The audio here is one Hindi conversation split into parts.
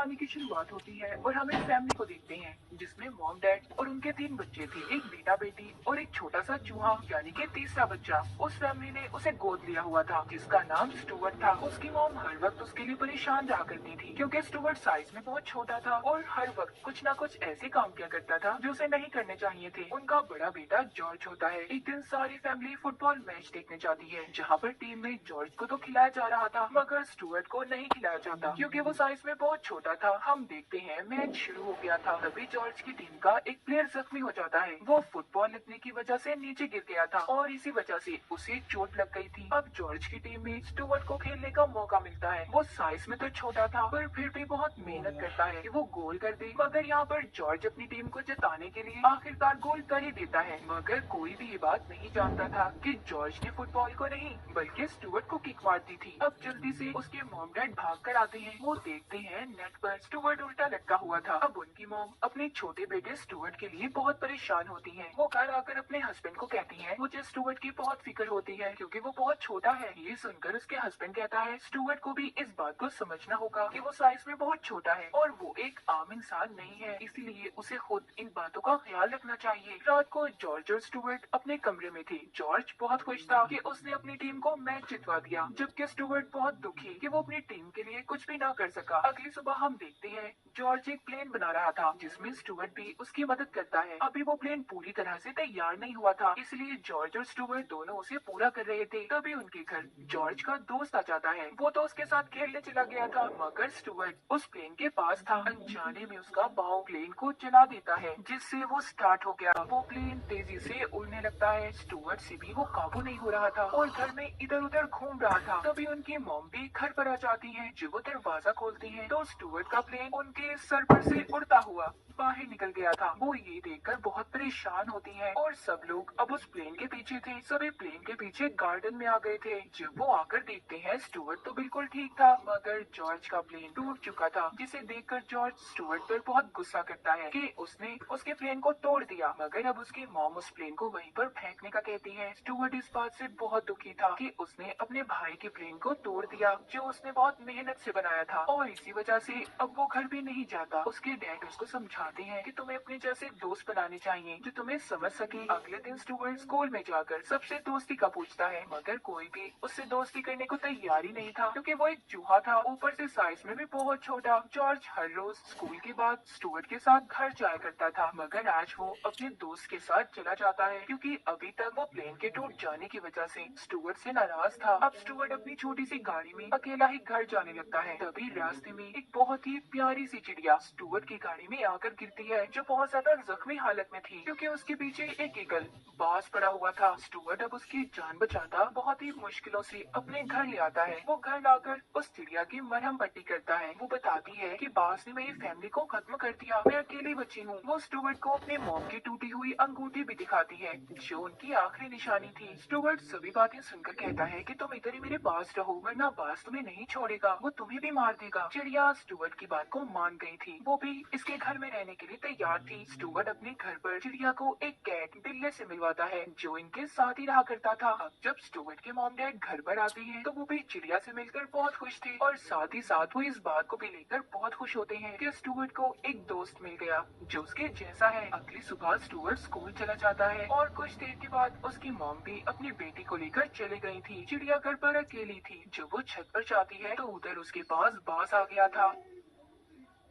कहानी की शुरुआत होती है और हम एक फैमिली को देखते हैं जिसमें मॉम डैड और उनके 3 बच्चे थे, एक बेटा बेटी और एक छोटा सा चूहा यानी कि तीसरा बच्चा। उस फैमिली ने उसे गोद लिया हुआ था जिसका नाम स्टुअर्ट था। उसकी मॉम हर वक्त उसके लिए परेशान रहा करती थी क्योंकि स्टुअर्ट साइज में बहुत छोटा था और हर वक्त कुछ न कुछ ऐसे काम किया करता था जो उसे नहीं करने चाहिए थे। उनका बड़ा बेटा जॉर्ज होता है। एक दिन सारी फैमिली फुटबॉल मैच देखने जाती है जहाँ पर टीम में जॉर्ज को तो खिलाया जा रहा था मगर स्टुअर्ट को नहीं खिलाया जाता क्योंकि वो साइज में बहुत छोटा था। हम देखते हैं मैच शुरू हो गया था, तभी जॉर्ज की टीम का एक प्लेयर जख्मी हो जाता है। वो फुटबॉल लगने की वजह से नीचे गिर गया था और इसी वजह से उसे चोट लग गई थी। अब जॉर्ज की टीम में स्टुअर्ट को खेलने का मौका मिलता है। वो साइज में तो छोटा था पर फिर भी बहुत मेहनत करता है कि वो गोल कर दे। मगर यहाँ पर जॉर्ज अपनी टीम को जिताने के लिए आखिरकार गोल कर ही देता है। मगर कोई भी ये बात नहीं जानता था कि जॉर्ज ने फुटबॉल को नहीं बल्कि स्टुअर्ट को किक मार दी थी। अब जल्दी से उसके मॉम डैड भाग कर आते हैं। वो देखते हैं नेट पर स्टुअर्ट उल्टा लटका हुआ था। अब उनकी मॉम अपने छोटे बेटे स्टुअर्ट के लिए बहुत परेशान होती है। वो घर आकर अपने हस्बैंड को कहती है मुझे स्टुअर्ट की बहुत फिक्र होती है क्योंकि वो बहुत छोटा है। ये सुनकर उसके हस्बैंड कहता है स्टुअर्ट को भी इस बात को समझना होगा कि वो साइज में बहुत छोटा है और वो एक आम इंसान नहीं है, इसलिए उसे खुद इन बातों का ख्याल रखना चाहिए। रात को जॉर्ज और स्टुअर्ट अपने कमरे में थे। जॉर्ज बहुत खुश था कि उसने अपनी टीम को मैच जितवा दिया, जबकि स्टुअर्ट बहुत दुखी कि वो अपनी टीम के लिए कुछ भी ना कर सका। अगली सुबह हम देखते हैं जॉर्ज एक प्लेन बना रहा था जिसमें स्टुअर्ट भी उसकी मदद करता है। अभी वो प्लेन पूरी तरह से तैयार नहीं हुआ था, इसलिए जॉर्ज और स्टुअर्ट दोनों उसे पूरा कर रहे थे। तभी उनके घर जॉर्ज का दोस्त आ जाता है। वो तो उसके साथ खेलने चला गया था मगर स्टुअर्ट उस प्लेन के पास था। अनजाने में उसका पाँव प्लेन को चला देता है जिससे वो स्टार्ट हो गया। वो प्लेन तेजी से उड़ने लगता है। स्टुअर्ट से भी वो काबू नहीं हो रहा था और घर में इधर उधर घूम रहा था। तभी उनकी मॉम भी घर पर आ जाती है। जब वो दरवाजा खोलती है तो स्टुअर्ट का प्लेन उनके सर पर से उड़ता हुआ बाहर निकल गया था। वो ये देखकर बहुत परेशान होती है और सब लोग अब उस प्लेन के पीछे थे। सभी प्लेन के पीछे गार्डन में आ गए थे। जब वो आकर देखते हैं स्टुअर्ट तो बिल्कुल ठीक था मगर जॉर्ज का प्लेन टूट चुका था, जिसे देखकर जॉर्ज स्टुअर्ट पर बहुत गुस्सा करता है कि उसने उसके प्लेन को तोड़ दिया। मगर अब उसकी मॉम उस प्लेन को वहीं पर फेंकने का कहती है। स्टुअर्ट इस बात से बहुत दुखी था कि उसने अपने भाई के प्लेन को तोड़ दिया जो उसने बहुत मेहनत से बनाया था और इसी वजह से अब वो घर भी नहीं जाता। उसके डैड उसको समझाते हैं कि तुम्हें अपने जैसे दोस्त बनाने चाहिए जो तुम्हें समझ सके। अगले दिन स्टुअर्ट स्कूल में जाकर सबसे दोस्ती का पूछता है मगर कोई भी उससे दोस्ती करने को तैयार ही नहीं था क्योंकि वो एक चूहा था, ऊपर से साइज में भी बहुत छोटा। जॉर्ज हर रोज स्कूल के बाद स्टुअर्ट के साथ घर जाया करता था मगर आज वो अपने दोस्त के साथ चला जाता है क्योंकि अभी तक वो प्लेन के टूट जाने की वजह से स्टुअर्ट से नाराज था। अब स्टुअर्ट अपनी छोटी सी गाड़ी में अकेला ही घर जाने लगता है। तभी रास्ते में एक बहुत ही प्यारी सी चिड़िया स्टुअर्ट की गाड़ी में आकर गिरती है जो बहुत ज्यादा जख्मी हालत में थी क्योंकि उसके पीछे एक ईगल बाज पड़ा हुआ था। स्टुअर्ट अब उसकी जान बचाता बहुत ही मुश्किलों से अपने घर ले आता है। वो घर लाकर उस चिड़िया की मरहम पट्टी करता है। वो बताती है कि बाज ने मेरी फैमिली को खत्म कर दिया, मैं अकेली बची हूँ। वो स्टुअर्ट को अपने मॉम की टूटी हुई अंगूठी भी दिखाती है जो उनकी आखिरी निशानी थी। स्टुअर्ट सभी बातें सुनकर कहता है कि तुम इधर ही मेरे पास रहो वरना बाज तुम्हें नहीं छोड़ेगा, वो तुम्हें भी मार देगा। चिड़िया स्टुअर्ट की बात को मान गई थी, वो भी इसके घर में रहने के लिए तैयार थी। स्टुअर्ट अपने घर पर चिड़िया को एक कैट बिल्ली से मिलवाता है जो इनके साथ ही रहा करता था। अब जब स्टुअर्ट के मॉम डैड घर पर आते हैं तो वो भी चिड़िया से मिलकर बहुत खुश थे और साथ ही साथ वो इस बात को भी लेकर बहुत खुश होते हैं कि स्टुअर्ट को एक दोस्त मिल गया जो उसके जैसा है। अगली सुबह स्टुअर्ट स्कूल चला जाता है और कुछ देर के बाद उसकी मॉम भी अपनी बेटी को लेकर चली गई थी। चिड़िया घर पर अकेली थी। जब वो छत पर जाती है तो उधर उसके पास बाज आ गया था।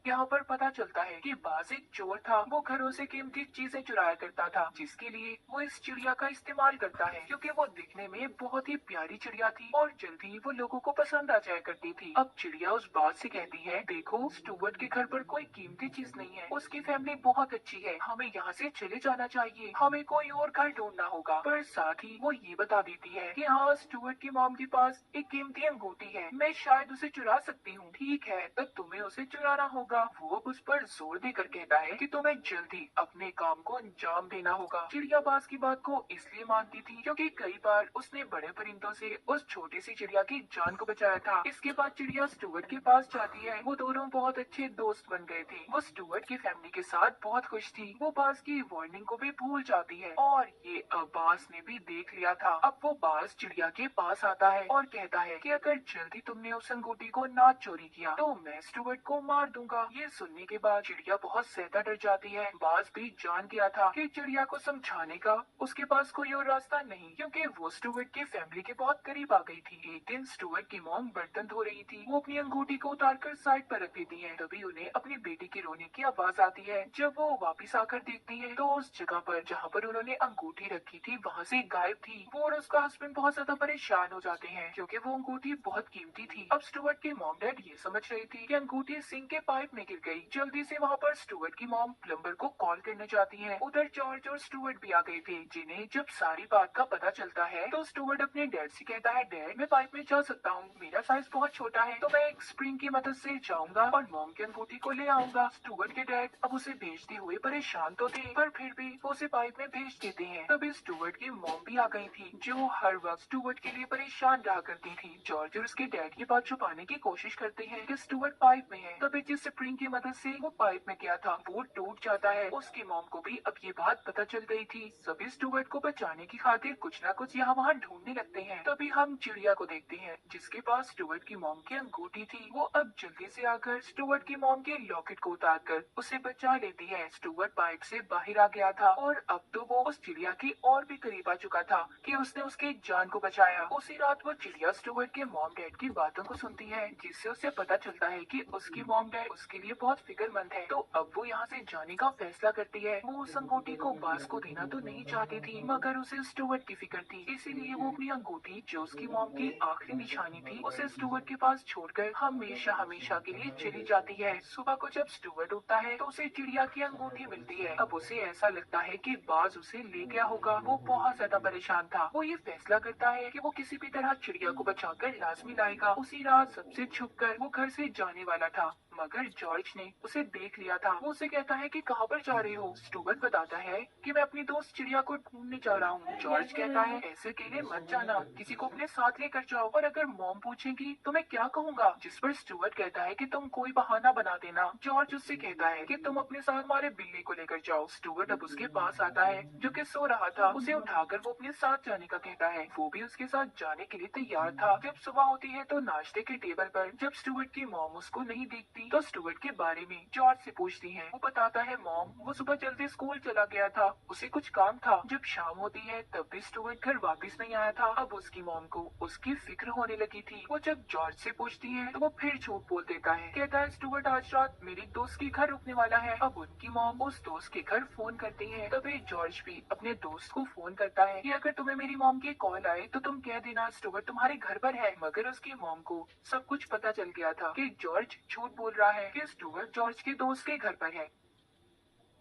यहाँ पर पता चलता है कि बाज एक चोर था। वो घरों से कीमती चीजें चुराया करता था जिसके लिए वो इस चिड़िया का इस्तेमाल करता है क्योंकि वो दिखने में बहुत ही प्यारी चिड़िया थी और जल्दी ही वो लोगों को पसंद आ जाया करती थी। अब चिड़िया उस बाज से कहती है देखो स्टुअर्ट के घर पर कोई कीमती चीज नहीं है, उसकी फैमिली बहुत अच्छी है, हमें यहाँ से चले जाना चाहिए, हमें कोई और घर ढूंढना होगा। पर साथ ही वो ये बता देती है कि हाँ स्टुअर्ट की मॉम के पास एक कीमती अंगूठी है, मैं शायद उसे चुरा सकती हूँ। ठीक है तब तुम्हें उसे चुराना होगा। वो उस पर जोर देकर कहता है कि तुम्हें जल्दी अपने काम को अंजाम देना होगा। चिड़िया बाज की बात को इसलिए मानती थी क्योंकि कई बार उसने बड़े परिंदों से उस छोटी सी चिड़िया की जान को बचाया था। इसके बाद चिड़िया स्टुअर्ट के पास जाती है। वो दोनों बहुत अच्छे दोस्त बन गए थे। वो स्टुअर्ट की फैमिली के साथ बहुत खुश थी। वो बाज की वार्निंग को भी भूल जाती है और ये अब बाज ने भी देख लिया था। अब वो बाज चिड़िया के पास आता है और कहता है कि अगर जल्दी तुमने उस अंगूठी को ना चोरी किया तो मैं स्टुअर्ट को मार दूंगा। ये सुनने के बाद चिड़िया बहुत ज्यादा डर जाती है। बाज भी जान गया था कि चिड़िया को समझाने का उसके पास कोई और रास्ता नहीं, क्योंकि वो स्टुअर्ट की फैमिली के बहुत करीब आ गई थी। एक दिन स्टुअर्ट की मॉम बर्तन धो रही थी। वो अपनी अंगूठी को उतारकर साइड पर रख देती है। तभी उन्हें अपनी बेटी के रोने की आवाज आती है। जब वो वापस आकर देखती है तो उस जगह पर जहाँ पर उन्होंने अंगूठी रखी थी वहाँ से गायब थी। वो और उसका हस्बैंड बहुत ज्यादा परेशान हो जाते हैं, क्योंकि वो अंगूठी बहुत कीमती थी। अब स्टुअर्ट के मॉम डैड ये समझ रही थी कि अंगूठी सिंक के पाइप में गिर गई। जल्दी से वहाँ पर स्टुअर्ट की मॉम प्लम्बर को कॉल करने जाती है। उधर जॉर्ज और स्टुअर्ट भी आ गए थे, जिन्हें जब सारी बात का पता चलता है तो स्टुअर्ट अपने डैड से कहता है, डैड मैं पाइप में जा सकता हूँ, मेरा साइज बहुत छोटा है, तो मैं एक स्प्रिंग की मदद से जाऊंगा और मॉम की अंगूठी को ले आऊंगा। स्टुअर्ट के डैड अब उसे भेजते हुए परेशान तो थे, पर फिर भी वो उसे पाइप में भेज देते हैं। तभी स्टुअर्ट की मॉम भी आ गई थी, जो हर वक्त स्टुअर्ट के लिए परेशान रहा करती थी। जॉर्ज और उसके डैड की बात छुपाने की कोशिश करते हैं कि स्टुअर्ट पाइप में है। तभी जिस स्प्रिंग की मदद से वो पाइप में गया था वो टूट जाता है। उसकी मॉम को भी अब ये बात पता चल गई थी। सभी स्टुअर्ट को बचाने की खातिर कुछ न कुछ यहाँ वहाँ ढूंढने लगते हैं। तभी हम चिड़िया को देखते हैं, जिसके पास स्टुअर्ट की मॉम की अंगूठी थी। वो अब जल्दी से आकर स्टुअर्ट की मॉम के लॉकेट को उतार कर उसे बचा लेती है। स्टुअर्ट पाइप से बाहर आ गया था और अब तो वो उस चिड़िया की और भी करीब आ चुका था कि उसने उसकी जान को बचाया। उसी रात वो चिड़िया स्टुअर्ट के मॉम डैड की बातों को सुनती है, जिससे उसे पता चलता है कि उसकी मॉम डैड उसके लिए बहुत फिक्रमंद है। तो अब वो यहाँ से जाने का फैसला करती है। वो उस अंगूठी को बाज को देना तो नहीं चाहती थी, मगर उसे स्टुअर्ट की फिक्र थी, इसीलिए वो अपनी अंगूठी जो उसकी मॉम की आखिरी निशानी थी उसे स्टुअर्ट के पास छोड़कर हमेशा हमेशा के लिए चली जाती है। सुबह को जब स्टुअर्ट उठता है तो उसे चिड़िया की अंगूठी मिलती है। अब उसे ऐसा लगता है कि बाज उसे ले गया होगा। वो बहुत ज्यादा परेशान था। वो ये फैसला करता है कि वो किसी भी तरह चिड़िया को बचाकर लाजमी लाएगा। उसी रात सबसे छुपकर वो घर से जाने वाला था, मगर जॉर्ज ने उसे देख लिया था। वो उसे कहता है कि कहाँ पर जा रहे हो। स्टुअर्ट बताता है कि मैं अपनी दोस्त चिड़िया को ढूंढने जा रहा हूँ। जॉर्ज कहता है, ऐसे अकेले मत जाना, किसी को अपने साथ लेकर जाओ, और अगर मॉम पूछेगी तो मैं क्या कहूँगा। जिस पर स्टुअर्ट कहता है कि तुम कोई बहाना बना देना। जॉर्ज उससे कहता है कि तुम अपने साथ हमारे बिल्ली को लेकर जाओ। स्टुअर्ट अब उसके पास आता है, जो कि सो रहा था। उसे उठाकर वो अपने साथ जाने का कहता है। वो भी उसके साथ जाने के लिए तैयार था। जब सुबह होती है तो नाश्ते के टेबल पर जब स्टुअर्ट की मॉम उसको नहीं देखती तो स्टुअर्ट के बारे में जॉर्ज से पूछती है। वो बताता है, मॉम वो सुबह जल्दी स्कूल चला गया था, उसे कुछ काम था। जब शाम होती है तब भी स्टुअर्ट घर वापस नहीं आया था। अब उसकी मॉम को उसकी फिक्र होने लगी थी। वो जब जॉर्ज से पूछती है तो वो फिर झूठ बोल देता है। कहता है, स्टुअर्ट आज रात मेरे दोस्त के घर रुकने वाला है। अब उनकी मॉम उस दोस्त के घर फोन करती है। तभी जॉर्ज भी अपने दोस्त को फोन करता है कि अगर तुम्हें मेरी मॉम की कॉल आए तो तुम कह देना स्टुअर्ट तुम्हारे घर पर है। मगर उसकी मॉम को सब कुछ पता चल गया था कि जॉर्ज झूठ बोल रहा है कि स्टुअर्ट जॉर्ज के दोस्त के घर पर है।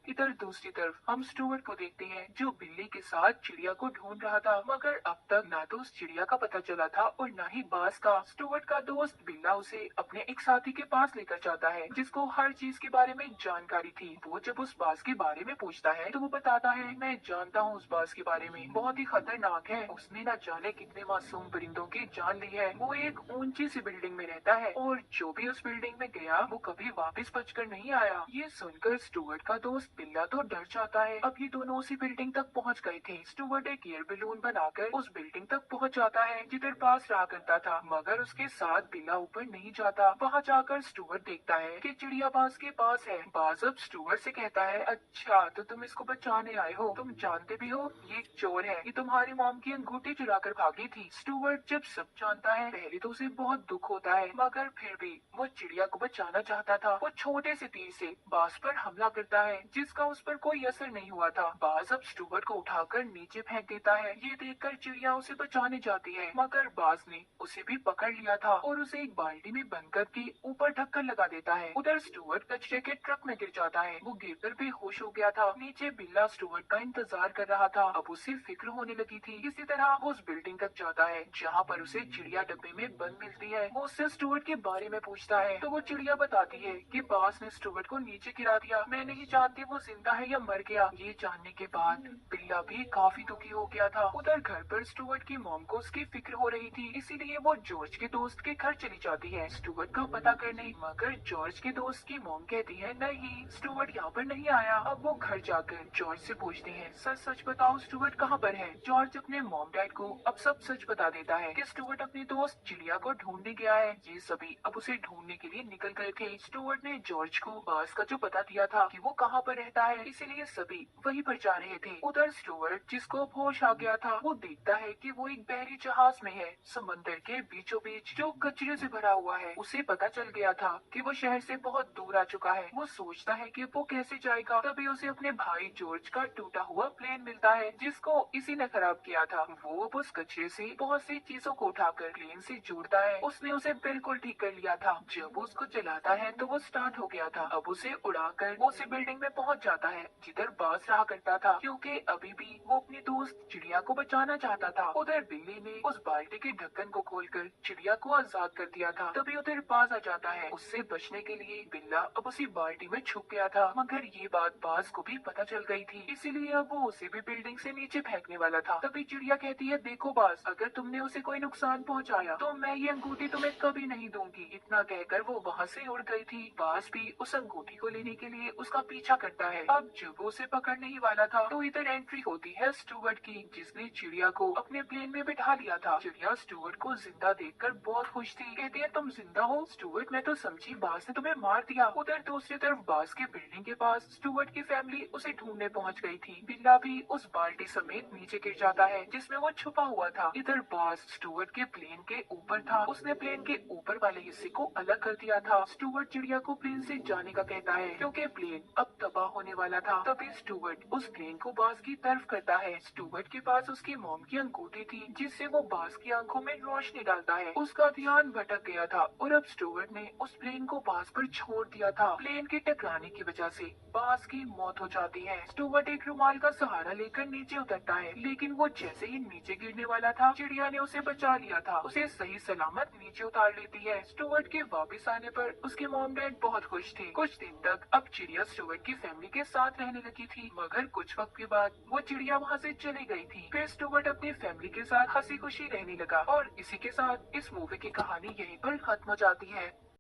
इधर दूसरी तरफ हम स्टुअर्ट को देखते हैं, जो बिल्ली के साथ चिड़िया को ढूंढ रहा था, मगर अब तक ना तो उस चिड़िया का पता चला था और न ही बाज का। स्टुअर्ट का दोस्त बिल्ला उसे अपने एक साथी के पास लेकर जाता है, जिसको हर चीज के बारे में जानकारी थी। वो जब उस बाज के बारे में पूछता है तो वो बताता है, मैं जानता हूँ उस बाज के बारे में, बहुत ही खतरनाक है। उसने न जाने कितने मासूम परिंदों की जान ली है। वो एक ऊंची सी बिल्डिंग में रहता है और जो भी उस बिल्डिंग में गया वो कभी वापस बचकर नहीं आया। ये सुनकर स्टुअर्ट का दोस्त बिल्ला तो डर जाता है। अब ये दोनों उसी बिल्डिंग तक पहुंच गए थे। स्टुअर्ट एक एयर बलून बनाकर उस बिल्डिंग तक पहुंच जाता है जिधर बाज रहा करता था, मगर उसके साथ बिल्ला ऊपर नहीं जाता। वहां जाकर स्टुअर्ट देखता है कि चिड़िया बाज के पास है। बाज अब स्टुअर्ट से कहता है, अच्छा तो तुम इसको बचाने आए हो, तुम जानते भी हो ये एक चोर है, ये तुम्हारी मॉम की अंगूठी चुरा कर भागी थी। स्टुअर्ट जब सब जानता है पहले तो उसे बहुत दुख होता है, मगर फिर भी वो चिड़िया को बचाना चाहता था। वो छोटे से तीर से बाज पर हमला करता है, जिसका उस पर कोई असर नहीं हुआ था। बाज अब स्टुअर्ट को उठाकर नीचे फेंक देता है। ये देखकर चिड़िया उसे बचाने जाती है, मगर बाज ने उसे भी पकड़ लिया था और उसे एक बाल्टी में बंद करके ऊपर ढक्कन लगा देता है। उधर स्टुअर्ट कचरे के ट्रक में गिर जाता है। वो गिरकर बेहोश हो गया था। नीचे बिल्ला स्टुअर्ट का इंतजार कर रहा था। अब उसे फिक्र होने लगी थी। इसी तरह वो उस बिल्डिंग तक जाता है जहाँ पर उसे चिड़िया डब्बे में बंद मिलती है। वो उससे स्टुअर्ट के बारे में पूछता है तो वो चिड़िया बताती है कि बाज ने स्टुअर्ट को नीचे गिरा दिया। मैं नहीं जानती वो जिंदा है या मर गया। ये जानने के बाद बिल्ला भी काफी दुखी हो गया था। उधर घर पर स्टुअर्ट की मॉम को उसकी फिक्र हो रही थी, इसीलिए वो जॉर्ज के दोस्त के घर चली जाती है स्टुअर्ट का पता करने। मगर जॉर्ज के दोस्त की मॉम कहती है नहीं, स्टुअर्ट यहाँ पर नहीं आया। अब वो घर जाकर जॉर्ज से पूछते हैं सच सच बताओ स्टुअर्ट कहाँ पर है। जॉर्ज अपने मॉम डैड को अब सब सच बता देता है कि स्टुअर्ट अपने दोस्त चिड़िया को ढूंढने गया है। ये सभी अब उसे ढूंढने के लिए निकल गए थे। स्टुअर्ट ने जॉर्ज को बास का जो पता दिया था कि वो कहाँ पर रहता है, इसीलिए सभी वहीं पर जा रहे थे। उधर स्टुअर्ट जिसको अब होश आ गया था वो देखता है कि वो एक बहरी जहाज में है समंदर के बीचों बीच जो कचरे से भरा हुआ है। उसे पता चल गया था कि वो शहर से बहुत दूर आ चुका है। वो सोचता है कि वो कैसे जाएगा, तभी उसे अपने भाई जॉर्ज का टूटा हुआ प्लेन मिलता है जिसको इसी ने खराब किया था। वो अब उस कचरे से बहुत सी चीजों को उठाकर प्लेन से जोड़ता है। उसने उसे बिल्कुल ठीक कर लिया था। जब वो उसको चलाता है तो वो स्टार्ट हो गया था। अब उसे उड़ाकर वो उसी बिल्डिंग में पहुंच जाता है जिधर बास रहा करता था, क्योंकि अभी भी वो अपनी दोस्त चिड़िया को बचाना चाहता था। उधर बिल्ली ने उस बाल्टी के ढक्कन को खोलकर चिड़िया को आजाद कर दिया था। तभी उधर बाज आ जाता है। उससे बचने के लिए बिल्ला अब उसी बाल्टी में छुप गया था, मगर ये बात बाज को भी पता चल गई थी, इसीलिए अब वो उसे भी बिल्डिंग से नीचे फेंकने वाला था। तभी चिड़िया कहती है देखो बाज, अगर तुमने उसे कोई नुकसान पहुंचाया तो मैं ये अंगूठी तुम्हें कभी नहीं दूंगी। इतना कहकर वो वहाँ से उड़ गई थी। बाज भी उस अंगूठी को लेने के लिए उसका पीछा करता है। अब जब वो उसे पकड़ने ही वाला था तो इधर एंट्री होती है स्टुअर्ट की, जिसने चिड़िया को अपने प्लेन में बिठा लिया था। चिड़िया स्टुअर्ट को जिंदा देखकर बहुत खुश थी। कहती है तुम जिंदा हो स्टुअर्ट, मैं तो समझी बाज ने तुम्हें मार दिया। उधर दूसरी तरफ बाज के बिल्डिंग के पास स्टुअर्ट की फैमिली उसे ढूंढने पहुंच गई थी। बिल्ला भी उस बाल्टी समेत नीचे गिर जाता है जिसमें वो छुपा हुआ था। इधर बाज स्टुअर्ट के प्लेन के ऊपर था। उसने प्लेन के ऊपर वाले हिस्से को अलग कर दिया था। स्टुअर्ट चिड़िया को प्लेन से जाने का कहता है क्योंकि प्लेन अब तबाह होने वाला था। तभी स्टुअर्ट उस प्लेन को बाज की तरफ करता है। स्टुअर्ट के पास उसकी मॉम की अंगूठी थी जिससे वो बाज की आंखों में रोशनी डालता है। उसका ध्यान भटक गया था और अब स्टुअर्ट ने उस प्लेन को बाज पर छोड़ दिया था। प्लेन के टकराने की वजह से बाज की मौत हो जाती है। स्टुअर्ट एक रुमाल का सहारा लेकर नीचे उतरता है, लेकिन वो जैसे ही नीचे गिरने वाला था चिड़िया ने उसे बचा लिया था। उसे सही सलामत नीचे उतार लेती है। स्टुअर्ट के वापस आने पर उसके मॉम डैड बहुत खुश थे। कुछ दिन तक अब चिड़िया स्टुअर्ट की फैमिली के साथ रहने लगी थी, मगर कुछ वक्त के बाद वो चिड़िया वहाँ से चली गई थी। फिर स्टुअर्ट अपनी फैमिली के साथ हंसी खुशी रहने लगा और इसी के साथ इस मूवी की कहानी यहीं पर खत्म हो जाती है।